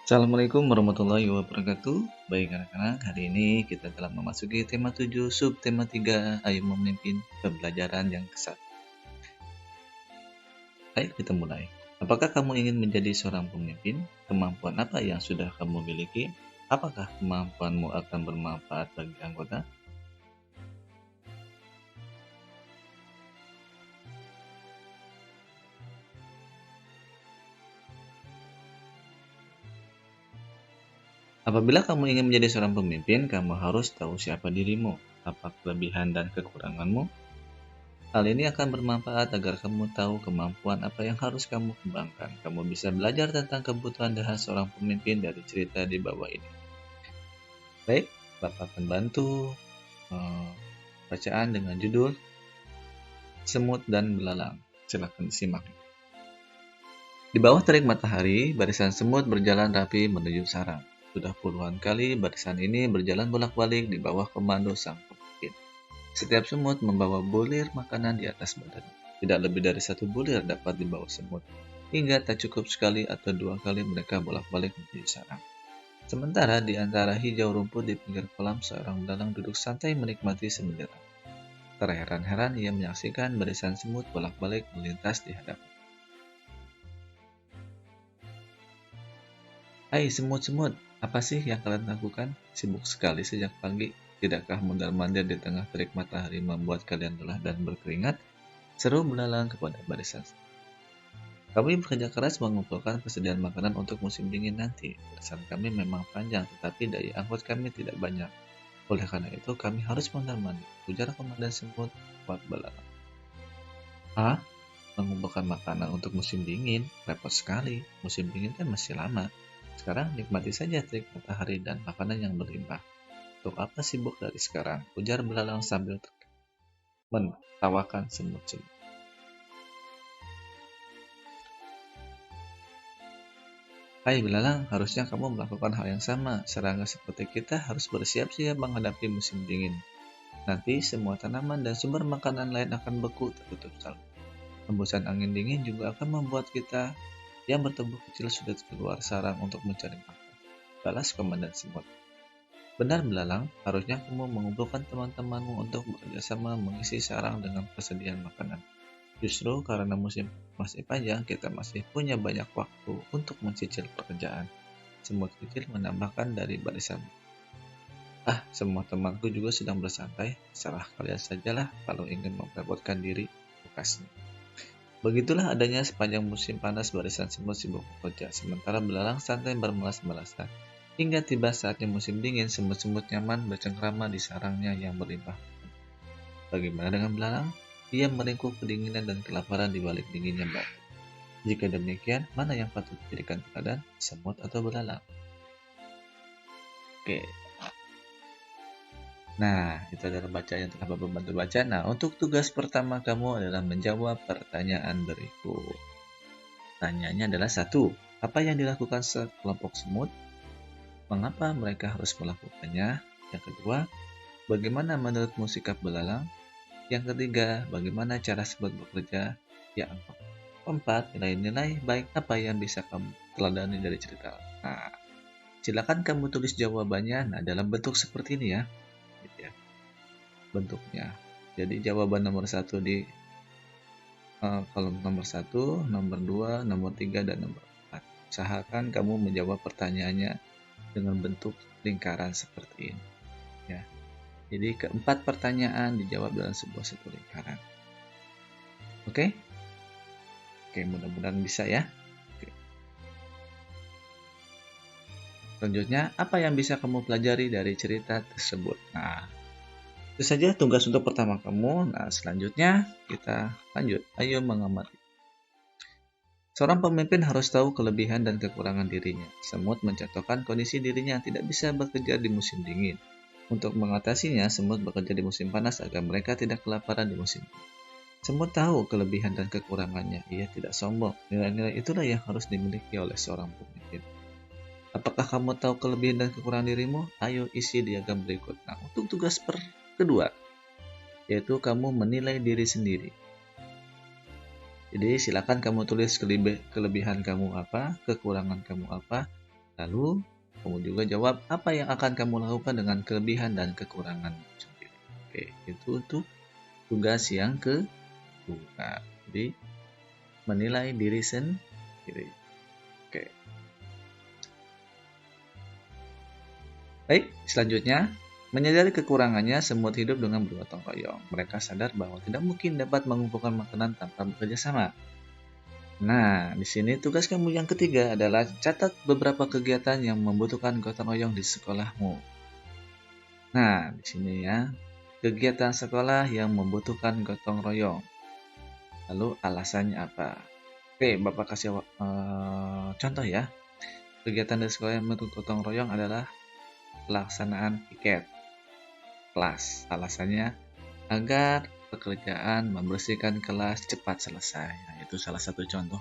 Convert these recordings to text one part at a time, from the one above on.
Assalamualaikum warahmatullahi wabarakatuh. Baik anak-anak, hari ini kita telah memasuki tema 7, subtema 3, ayo memimpin pembelajaran yang ke-1. Ayo kita mulai. Apakah kamu ingin menjadi seorang pemimpin? Kemampuan apa yang sudah kamu miliki? Apakah kemampuanmu akan bermanfaat bagi anggota? Apabila kamu ingin menjadi seorang pemimpin, kamu harus tahu siapa dirimu, apa kelebihan dan kekuranganmu. Hal ini akan bermanfaat agar kamu tahu kemampuan apa yang harus kamu kembangkan. Kamu bisa belajar tentang kebutuhan dasar seorang pemimpin dari cerita di bawah ini. Baik, Bapak akan bantu bacaan dengan judul Semut dan Belalang. Silakan disimak. Di bawah terik matahari, barisan semut berjalan rapi menuju sarang. Sudah puluhan kali barisan ini berjalan bolak-balik di bawah komando sang pemimpin. Setiap semut membawa bulir makanan di atas badan. Tidak lebih dari satu bulir dapat dibawa semut, hingga tak cukup sekali atau dua kali mereka bolak-balik menuju sarang. Sementara di antara hijau rumput di pinggir kolam, seorang belalang duduk santai menikmati semenyerap. Terheran-heran ia menyaksikan barisan semut bolak-balik melintas di hadapan. Hai semut-semut, apa sih yang kalian lakukan? Sibuk sekali sejak pagi. Tidakkah mondar-mandir di tengah terik matahari membuat kalian lelah dan berkeringat? Seru belalang kepada barisan. Kami bekerja keras mengumpulkan persediaan makanan untuk musim dingin nanti. Barisan kami memang panjang, tetapi daya angkut kami tidak banyak. Oleh karena itu, kami harus mondar-mandir, ujar komandan semut kuat belalang. Ah, mengumpulkan makanan untuk musim dingin? Repot sekali. Musim dingin kan masih lama. Sekarang nikmati saja terik matahari dan makanan yang berlimpah. Untuk apa sibuk dari sekarang? Ujar belalang sambil menertawakan semut-semut. Hai belalang, harusnya kamu melakukan hal yang sama. Serangga seperti kita harus bersiap-siap menghadapi musim dingin. Nanti semua tanaman dan sumber makanan lain akan beku tertutup salju. Hembusan angin dingin juga akan membuat kita yang bertubuh kecil sulit keluar sarang untuk mencari makan. Balas komandan semut. Benar belalang, harusnya kamu mengumpulkan teman-temanmu untuk bekerja sama mengisi sarang dengan persediaan makanan. Justru karena musim masih panjang, kita masih punya banyak waktu untuk mencicil pekerjaan. Semut kecil menambahkan dari barisan. Ah, semua temanku juga sedang bersantai. Salah kalian sajalah kalau ingin merepotkan diri, bekasnya. Begitulah adanya sepanjang musim panas barisan semut sibuk bekerja, sementara belalang santai bermalas-malasan. Hingga tiba saatnya musim dingin, semut-semut nyaman bercengkrama di sarangnya yang berlimpah. Bagaimana dengan belalang? Ia meringkuk kedinginan dan kelaparan di balik dinginnya batu. Jika demikian, mana yang patut dijadikan teladan, semut atau belalang? Oke. Nah, itu adalah bacaan yang telah Bapak bantu baca. Nah, untuk tugas pertama kamu adalah menjawab pertanyaan berikut. Pertanyaannya adalah 1. Apa yang dilakukan sekelompok semut? Mengapa mereka harus melakukannya? Yang kedua, bagaimana menurutmu sikap belalang? Yang ketiga, bagaimana cara semut bekerja? Yang keempat, nilai-nilai baik apa yang bisa kamu teladani dari cerita. Nah, silakan kamu tulis jawabannya. Nah, dalam bentuk seperti ini ya. Gitu ya. Bentuknya. Jadi jawaban nomor 1 di kolom nomor 1, nomor 2, nomor 3, dan nomor 4. Usahakan kamu menjawab pertanyaannya dengan bentuk lingkaran seperti ini. Ya. Jadi keempat pertanyaan dijawab dalam sebuah satu lingkaran. Oke? Oke, mudah-mudahan bisa ya. Oke. Selanjutnya, apa yang bisa kamu pelajari dari cerita tersebut? Nah, itu saja tugas untuk pertama kamu. Nah, selanjutnya kita lanjut. Ayo mengamati. Seorang pemimpin harus tahu kelebihan dan kekurangan dirinya. Semut mencontohkan kondisi dirinya yang tidak bisa bekerja di musim dingin. Untuk mengatasinya, semut bekerja di musim panas agar mereka tidak kelaparan di musim dingin. Semut tahu kelebihan dan kekurangannya. Ia tidak sombong. Nilai-nilai itulah yang harus dimiliki oleh seorang pemimpin. Apakah kamu tahu kelebihan dan kekurangan dirimu? Ayo isi diagram berikut. Nah, untuk tugas kedua, yaitu kamu menilai diri sendiri. Jadi silakan kamu tulis kelebihan kamu apa, kekurangan kamu apa, Lalu, kamu juga jawab apa yang akan kamu lakukan dengan kelebihan dan kekurangan sendiri. Oke, itu untuk tugas yang kedua. Jadi, menilai diri sendiri. Oke. Baik, selanjutnya, menyadari kekurangannya, semut hidup dengan bergotong royong. Mereka sadar bahwa tidak mungkin dapat mengumpulkan makanan tanpa bekerja sama. Nah, di sini tugas kamu yang ketiga adalah catat beberapa kegiatan yang membutuhkan gotong royong di sekolahmu. Nah, di sini ya, kegiatan sekolah yang membutuhkan gotong royong. Lalu alasannya apa? Oke, Bapak kasih contoh ya. Kegiatan di sekolah yang membutuhkan gotong royong adalah pelaksanaan piket kelas. Alasannya agar pekerjaan membersihkan kelas cepat selesai. Nah, itu salah satu contoh.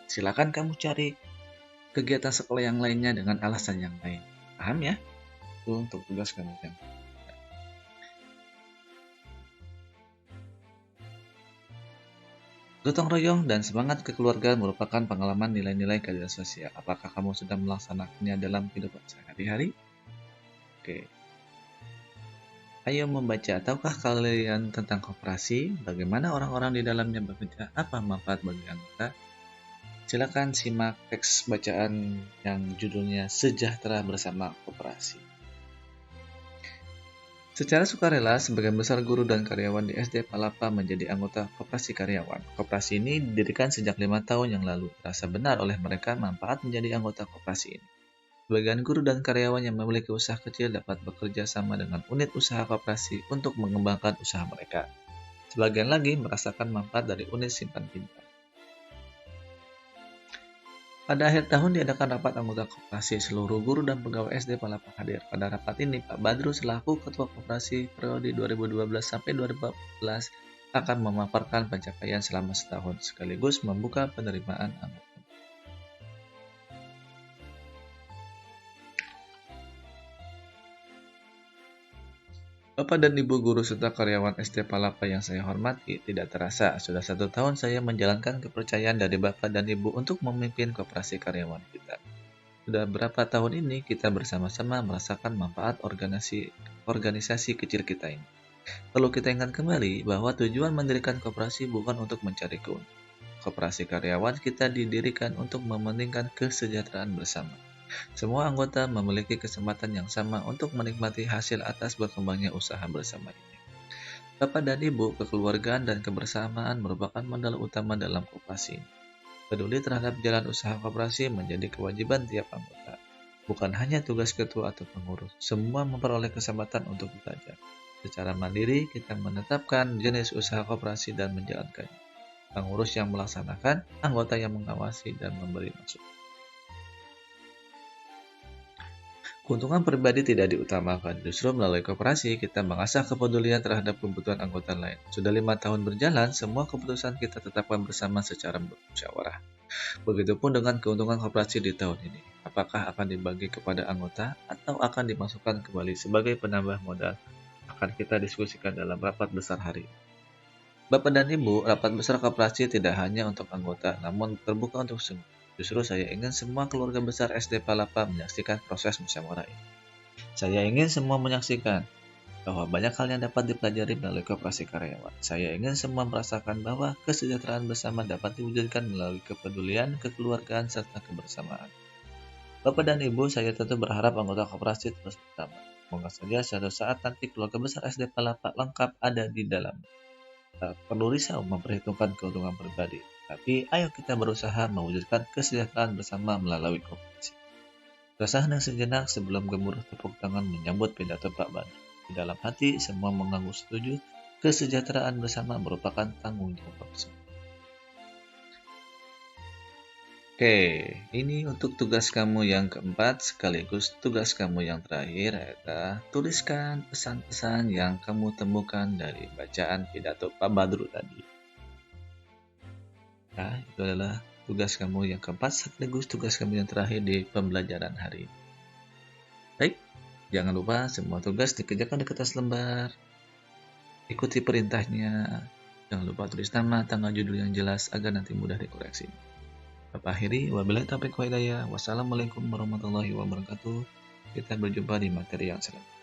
Silakan kamu cari kegiatan sekolah yang lainnya dengan alasan yang lain. Paham ya? Itu untuk tugas kamu kan. Gotong royong dan semangat kekeluargaan merupakan pengalaman nilai-nilai keadilan sosial. Apakah kamu sudah melaksanakannya dalam kehidupan sehari-hari? Oke. Ayo membaca. Tahukah kalian tentang koperasi? Bagaimana orang-orang di dalamnya bekerja? Apa manfaat bagi anggota? Silakan simak teks bacaan yang judulnya Sejahtera Bersama Koperasi. Secara sukarela, sebagian besar guru dan karyawan di SD Palapa menjadi anggota koperasi karyawan. Koperasi ini didirikan sejak 5 tahun yang lalu. Rasa benar oleh mereka manfaat menjadi anggota koperasi ini. Sebagian guru dan karyawan yang memiliki usaha kecil dapat bekerja sama dengan unit usaha koperasi untuk mengembangkan usaha mereka. Sebagian lagi merasakan manfaat dari unit simpan pinjam. Pada akhir tahun diadakan rapat anggota koperasi. Seluruh guru dan pegawai SD Palapa hadir. Pada rapat ini, Pak Badru selaku Ketua Koperasi periode 2012 sampai 2014 akan memaparkan pencapaian selama setahun, sekaligus membuka penerimaan anggota. Bapak dan Ibu guru serta karyawan SD Palapa yang saya hormati, tidak terasa sudah 1 tahun saya menjalankan kepercayaan dari Bapak dan Ibu untuk memimpin koperasi karyawan kita. Sudah berapa tahun ini kita bersama-sama merasakan manfaat organisasi kecil kita ini. Perlu kita ingat kembali bahwa tujuan mendirikan koperasi bukan untuk mencari keuntungan. Koperasi karyawan kita didirikan untuk mementingkan kesejahteraan bersama. Semua anggota memiliki kesempatan yang sama untuk menikmati hasil atas berkembangnya usaha bersama ini. Bapak dan Ibu, kekeluargaan dan kebersamaan merupakan modal utama dalam koperasi ini. Peduli terhadap jalan usaha koperasi menjadi kewajiban tiap anggota. Bukan hanya tugas ketua atau pengurus, semua memperoleh kesempatan untuk belajar. Secara mandiri, kita menetapkan jenis usaha koperasi dan menjalankannya. Pengurus yang melaksanakan, anggota yang mengawasi dan memberi masukan. Keuntungan pribadi tidak diutamakan, justru melalui koperasi kita mengasah kepedulian terhadap kebutuhan anggota lain. Sudah 5 tahun berjalan, semua keputusan kita tetapkan bersama secara bermusyawarah. Begitupun dengan keuntungan koperasi di tahun ini. Apakah akan dibagi kepada anggota atau akan dimasukkan kembali sebagai penambah modal? Akan kita diskusikan dalam rapat besar hari ini. Bapak dan Ibu, rapat besar koperasi tidak hanya untuk anggota, namun terbuka untuk semua. Justru saya ingin semua keluarga besar SD Palapa menyaksikan proses musyawarah ini. Saya ingin semua menyaksikan bahwa banyak hal yang dapat dipelajari melalui koperasi karyawan. Saya ingin semua merasakan bahwa kesejahteraan bersama dapat diwujudkan melalui kepedulian, kekeluargaan, serta kebersamaan. Bapak dan Ibu, saya tentu berharap anggota koperasi terus bersama. Semoga saja suatu saat nanti keluarga besar SD Palapa lengkap ada di dalam. Tak perlu risau memperhitungkan keuntungan pribadi. Tapi ayo kita berusaha mewujudkan kesejahteraan bersama melalui koperasi. Terasa hendak sejenak sebelum gemuruh tepuk tangan menyambut pidato Pak Badru. Di dalam hati semua mengangguk setuju, kesejahteraan bersama merupakan tanggung jawab bersama. Oke, ini untuk tugas kamu yang keempat sekaligus tugas kamu yang terakhir adalah tuliskan pesan-pesan yang kamu temukan dari bacaan pidato Pak Badru tadi. Nah, itu adalah tugas kamu yang keempat sekaligus tugas kamu yang terakhir di pembelajaran hari ini. Baik, jangan lupa semua tugas dikerjakan di kertas lembar. Ikuti perintahnya. Jangan lupa tulis nama, tanggal, judul yang jelas agar nanti mudah dikoreksi. Bapak akhiri, wabillahi taufiq wa hidayah. Wassalamualaikum warahmatullahi wabarakatuh. Kita berjumpa di materi yang selanjutnya.